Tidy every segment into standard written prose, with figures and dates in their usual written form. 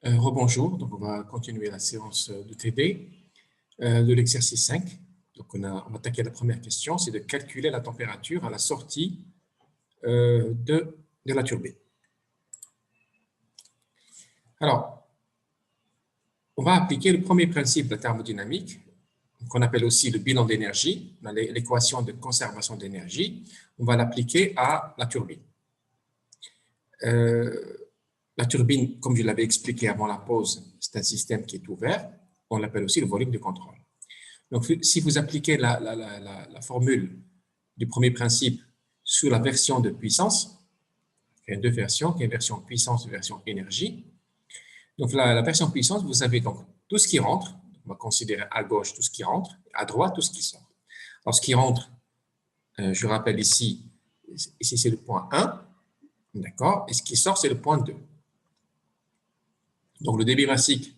Rebonjour, donc on va continuer la séance de TD de l'exercice 5. Donc on va attaquer la première question, c'est de calculer la température à la sortie de la turbine. Alors, on va appliquer le premier principe de la thermodynamique, qu'on appelle aussi le bilan d'énergie, l'équation de conservation d'énergie. On va l'appliquer à la turbine. La turbine, comme je l'avais expliqué avant la pause, c'est un système qui est ouvert. On l'appelle aussi le volume de contrôle. Donc, si vous appliquez la formule du premier principe sur la version de puissance, il y a deux versions, qui est version puissance et version énergie. Donc, la version puissance, vous avez donc tout ce qui rentre, on va considérer à gauche tout ce qui rentre, à droite tout ce qui sort. Alors, ce qui rentre, je rappelle ici c'est le point 1, d'accord, et ce qui sort, c'est le point 2. Donc, le débit massique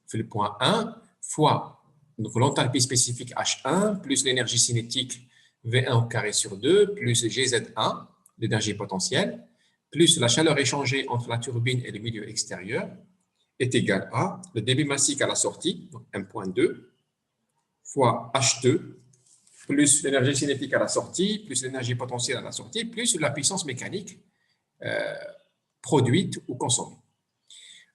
fait le point 1 fois l'enthalpie spécifique H1 plus l'énergie cinétique V1 au carré sur 2 plus GZ1, l'énergie potentielle, plus la chaleur échangée entre la turbine et le milieu extérieur est égal à le débit massique à la sortie, donc 1.2, fois H2 plus l'énergie cinétique à la sortie, plus l'énergie potentielle à la sortie, plus la puissance mécanique produite ou consommée.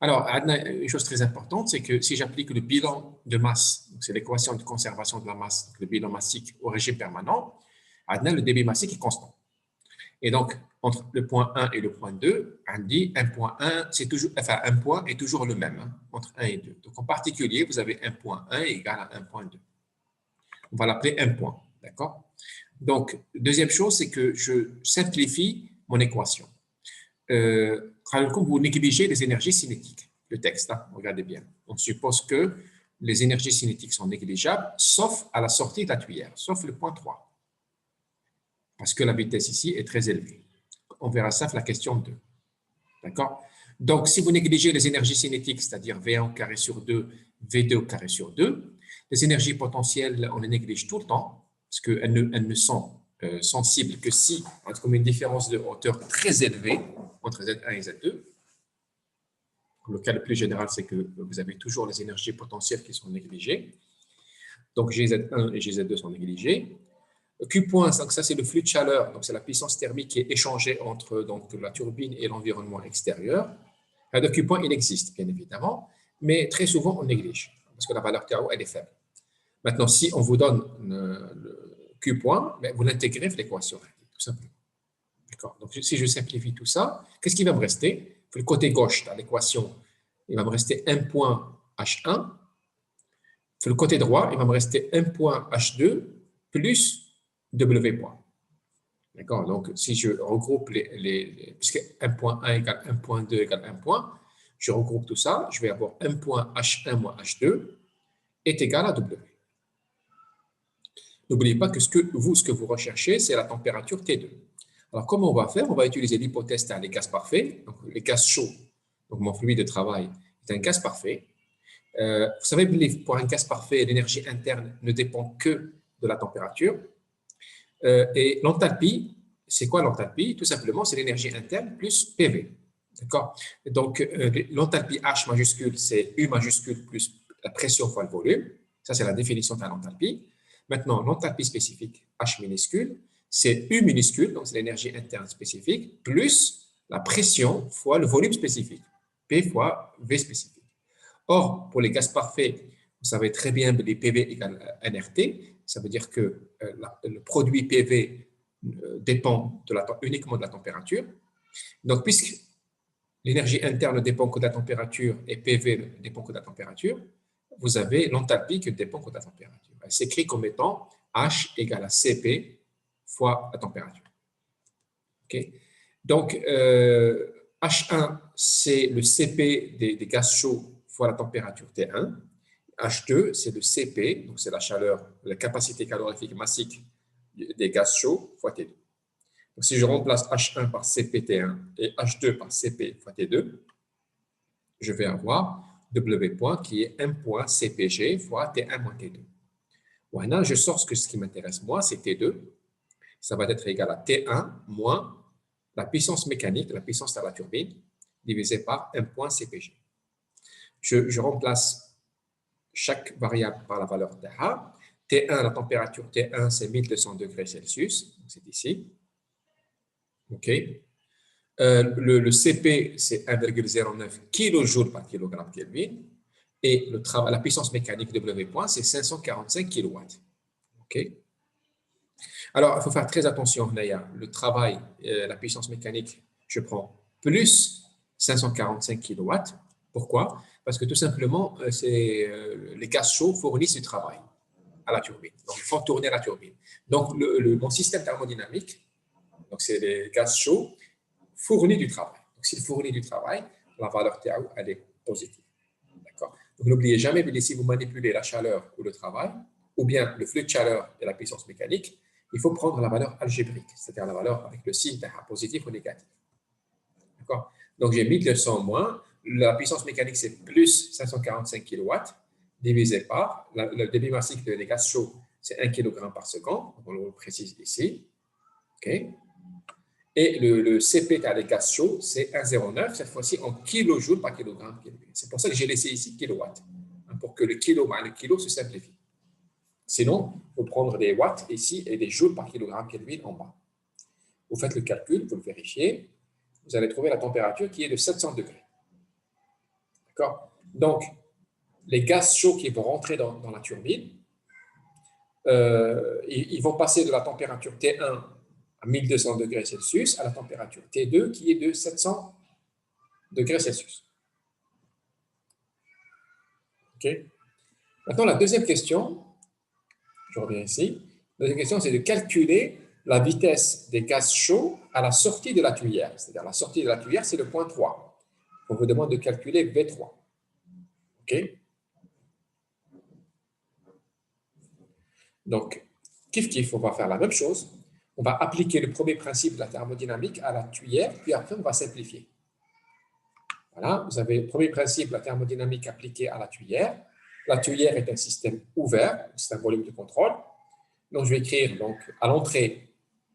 Alors, une chose très importante, c'est que si j'applique le bilan de masse, c'est l'équation de conservation de la masse, le bilan massique au régime permanent, le débit massique est constant. Et donc, entre le point 1 et le point 2, on dit un point 1, un point est toujours le même, entre 1 et 2. Donc, en particulier, vous avez un point 1 égal à un point 2. On va l'appeler un point, d'accord? Donc, deuxième chose, c'est que je simplifie mon équation. Comme vous négligez les énergies cinétiques, le texte, regardez bien. On suppose que les énergies cinétiques sont négligeables, sauf à la sortie de la tuyère, sauf le point 3. Parce que la vitesse ici est très élevée. On verra ça dans la question 2. D'accord? Donc, si vous négligez les énergies cinétiques, c'est-à-dire V1 au carré sur 2, V2 au carré sur 2, les énergies potentielles, on les néglige tout le temps, parce qu'elles ne sont sensibles que si, comme une différence de hauteur très élevée entre Z1 et Z2. Le cas le plus général, c'est que vous avez toujours les énergies potentielles qui sont négligées. Donc, GZ1 et GZ2 sont négligés. Q point, donc ça c'est le flux de chaleur, donc c'est la puissance thermique qui est échangée entre donc, la turbine et l'environnement extérieur. Le Q point, il existe, bien évidemment, mais très souvent on néglige, parce que la valeur KO, elle est faible. Maintenant, si on vous donne le Q point, vous l'intégrez dans l'équation, tout simplement. D'accord. Donc, si je simplifie tout ça, qu'est-ce qui va me rester? Le côté gauche de l'équation, il va me rester un point H1. Sur le côté droit, il va me rester un point H2 plus W point. D'accord. Donc, si je regroupe puisque 1.1 égale 1.2 égale 1 point, je regroupe tout ça, je vais avoir 1 point H1 moins H2 est égal à W. N'oubliez pas que ce que vous recherchez, c'est la température T2. Alors, comment on va faire? On va utiliser l'hypothèse les gaz parfaits, donc les gaz chauds. Donc, mon fluide de travail est un gaz parfait. Vous savez, pour un gaz parfait, l'énergie interne ne dépend que de la température. Et l'enthalpie, c'est quoi l'enthalpie? Tout simplement, c'est l'énergie interne plus PV. D'accord? Donc, l'enthalpie H majuscule, c'est U majuscule plus la pression fois le volume. Ça, c'est la définition de l'enthalpie. Maintenant, l'enthalpie spécifique, H minuscule, c'est U minuscule, donc c'est l'énergie interne spécifique, plus la pression fois le volume spécifique, P fois V spécifique. Or, pour les gaz parfaits, vous savez très bien que les PV égale nRT. Ça veut dire que le produit PV dépend uniquement de la température. Donc, puisque l'énergie interne ne dépend que de la température et PV ne dépend que de la température, vous avez l'enthalpie qui ne dépend que de la température. Elle s'écrit comme étant H égale à CP fois la température. Okay? Donc, H1, c'est le CP des gaz chauds fois la température T1. H2, c'est le CP, donc c'est la chaleur, la capacité calorifique massique des gaz chauds fois T2. Donc, si je remplace H1 par CP-T1 et H2 par CP fois T2, je vais avoir W point qui est 1 point CPG fois T1 moins T2. Maintenant, je sors ce qui m'intéresse moi, c'est T2. Ça va être égal à T1 moins la puissance mécanique, la puissance de la turbine, divisé par 1 point CPG. je remplace chaque variable par la valeur de A. T1, la température T1, c'est 1200 degrés Celsius, c'est ici. OK. Le CP, c'est 1,09 kJ par kilogramme Kelvin. Et la puissance mécanique W point, c'est 545 kW. OK. Alors, il faut faire très attention, Naya. Le travail, la puissance mécanique, je prends plus 545 kW. Pourquoi? Parce que tout simplement, les gaz chauds fournissent du travail à la turbine. Donc, ils font tourner la turbine. Donc, mon système thermodynamique, donc c'est les gaz chauds, fournit du travail. Donc, s'il fournit du travail, la valeur TAO, elle est positive. D'accord? Donc, n'oubliez jamais, si vous manipulez la chaleur ou le travail, ou bien le flux de chaleur et la puissance mécanique, il faut prendre la valeur algébrique, c'est-à-dire la valeur avec le signe TAA, positif ou négatif. D'accord? Donc, j'ai 1200 moins, la puissance mécanique, c'est plus 545 kW, divisé par le débit massique des gaz chauds, c'est 1 kg par seconde, on le précise ici. OK? Et le CP des gaz chauds, c'est 1,09, cette fois-ci en kilojoules par kilogramme Kelvin. C'est pour ça que j'ai laissé ici kilowatts, pour que le kilo se simplifie. Sinon, il faut prendre des watts ici et des joules par kilogramme Kelvin en bas. Vous faites le calcul, vous le vérifiez, vous allez trouver la température qui est de 700 degrés. D'accord? Donc, les gaz chauds qui vont rentrer dans la turbine, ils vont passer de la température T1 à 1200 degrés Celsius à la température T2 qui est de 700 degrés Celsius. OK? Maintenant, la deuxième question, je reviens ici, la deuxième question, c'est de calculer la vitesse des gaz chauds à la sortie de la tuyère. C'est-à-dire la sortie de la tuyère, c'est le point 3. On vous demande de calculer V3. OK? Donc, kiff, on va faire la même chose. On va appliquer le premier principe de la thermodynamique à la tuyère, puis après, on va simplifier. Voilà, vous avez le premier principe, la thermodynamique appliquée à la tuyère. La tuyère est un système ouvert, c'est un volume de contrôle. Donc, je vais écrire, donc, à l'entrée,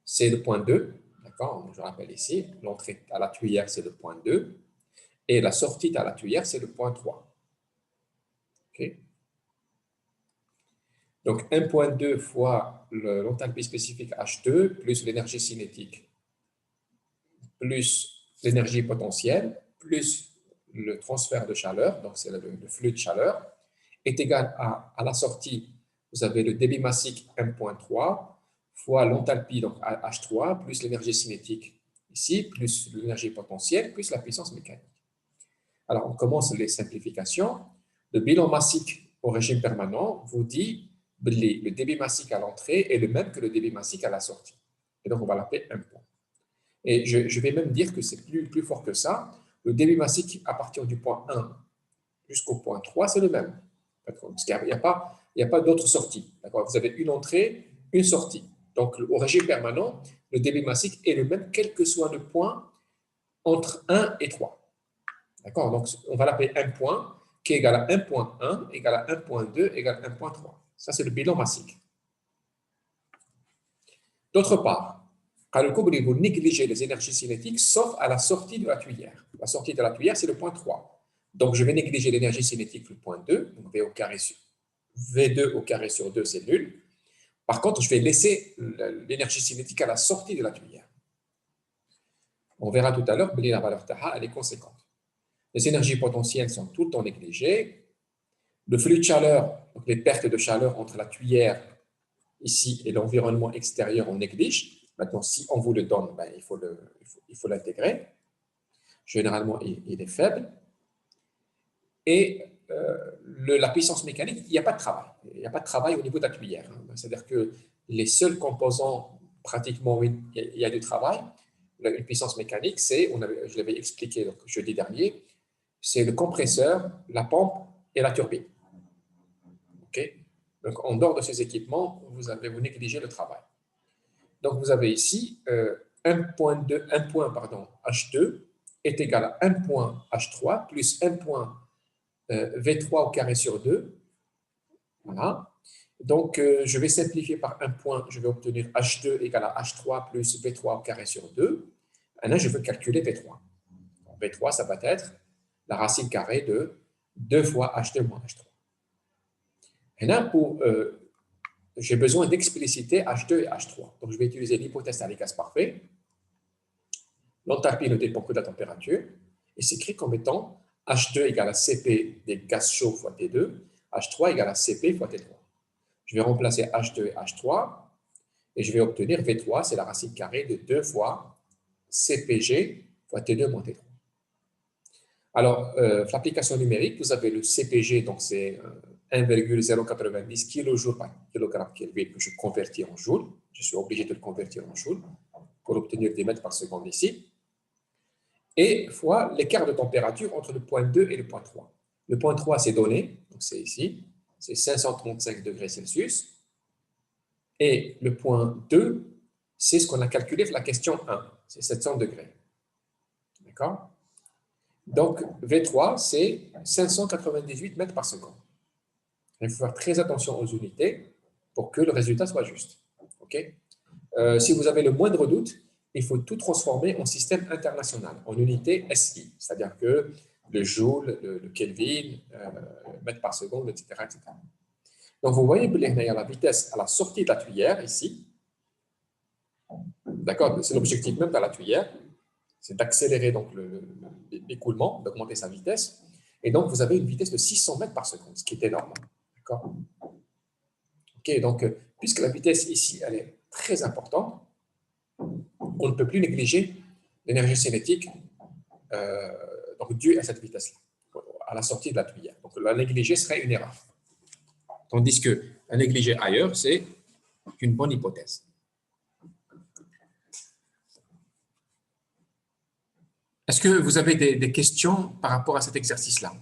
c'est le point 2. D'accord? Je rappelle ici, l'entrée à la tuyère, c'est le point 2. Et la sortie à la tuyère, c'est le point 3. OK? Donc, 1,2 fois l'enthalpie spécifique H2 plus l'énergie cinétique plus l'énergie potentielle plus le transfert de chaleur, donc c'est le flux de chaleur, est égal à la sortie, vous avez le débit massique 1,3 fois l'enthalpie, donc H3, plus l'énergie cinétique ici, plus l'énergie potentielle, plus la puissance mécanique. Alors, on commence les simplifications. Le bilan massique au régime permanent vous dit que le débit massique à l'entrée est le même que le débit massique à la sortie. Et donc, on va l'appeler 1 point. Et je vais même dire que c'est plus fort que ça. Le débit massique à partir du point 1 jusqu'au point 3, c'est le même. Parce qu'il n'y a pas d'autre sortie. Vous avez une entrée, une sortie. Donc, au régime permanent, le débit massique est le même, quel que soit le point entre 1 et 3. D'accord? Donc, on va l'appeler 1 point, qui est égal à 1,1, égal à 1,2, égal à 1,3. Ça, c'est le bilan massique. D'autre part, vous négligez les énergies cinétiques sauf à la sortie de la tuyère. La sortie de la tuyère, c'est le point 3. Donc, je vais négliger l'énergie cinétique, le point 2, donc V2 au carré sur 2, c'est nul. Par contre, je vais laisser l'énergie cinétique à la sortie de la tuyère. On verra tout à l'heure que la valeur TAA, elle est conséquente. Les énergies potentielles sont tout le temps négligées. Le flux de chaleur, donc les pertes de chaleur entre la tuyère ici et l'environnement extérieur, on néglige. Maintenant, si on vous le donne, ben, il faut l'intégrer. Généralement, il est faible. Et la puissance mécanique, il n'y a pas de travail. Il n'y a pas de travail au niveau de la tuyère. C'est-à-dire que les seuls composants, pratiquement, où il y a du travail, une puissance mécanique, je l'avais expliqué donc, jeudi dernier, c'est le compresseur, la pompe et la turbine. OK? Donc, en dehors de ces équipements, vous négligez le travail. Donc, vous avez ici 1 point H2 est égal à 1 point H3 plus 1 point V3 au carré sur 2. Voilà. Donc, je vais simplifier par 1 point, je vais obtenir H2 égale à H3 plus V3 au carré sur 2. Maintenant, je veux calculer V3. Donc, V3, ça va être la racine carrée de 2 fois H2 moins H3. Et là, j'ai besoin d'expliciter H2 et H3. Donc, je vais utiliser l'hypothèse d'un gaz parfait. L'enthalpie ne dépend que de la température. Et s'écrit comme étant H2 égale à Cp des gaz chauds fois T2, H3 égale à Cp fois T3. Je vais remplacer H2 et H3 et je vais obtenir V3, c'est la racine carrée de 2 fois CpG fois T2 moins T3. Alors, l'application numérique, vous avez le CpG, donc c'est 1,090 kJ par kilogramme Kelvin que je convertis en joules. Je suis obligé de le convertir en joules pour obtenir des mètres par seconde ici. Et fois l'écart de température entre le point 2 et le point 3. Le point 3, c'est donné, donc c'est ici, c'est 535 degrés Celsius. Et le point 2, c'est ce qu'on a calculé pour la question 1, c'est 700 degrés. D'accord? Donc, V3, c'est 598 mètres par seconde. Il faut faire très attention aux unités pour que le résultat soit juste. Okay? Si vous avez le moindre doute, il faut tout transformer en système international, en unité SI, c'est-à-dire que le joule, le Kelvin, mètre par seconde, etc., etc. Donc, vous voyez la vitesse à la sortie de la tuyère, ici. D'accord? C'est l'objectif même de la tuyère, c'est d'accélérer donc l'écoulement, d'augmenter sa vitesse. Et donc, vous avez une vitesse de 600 mètres par seconde, ce qui est énorme. D'accord? OK, donc, puisque la vitesse ici, elle est très importante, on ne peut plus négliger l'énergie cinétique donc due à cette vitesse-là, à la sortie de la tuyère. Donc, la négliger serait une erreur. Tandis que la négliger ailleurs, c'est une bonne hypothèse. Est-ce que vous avez des questions par rapport à cet exercice-là?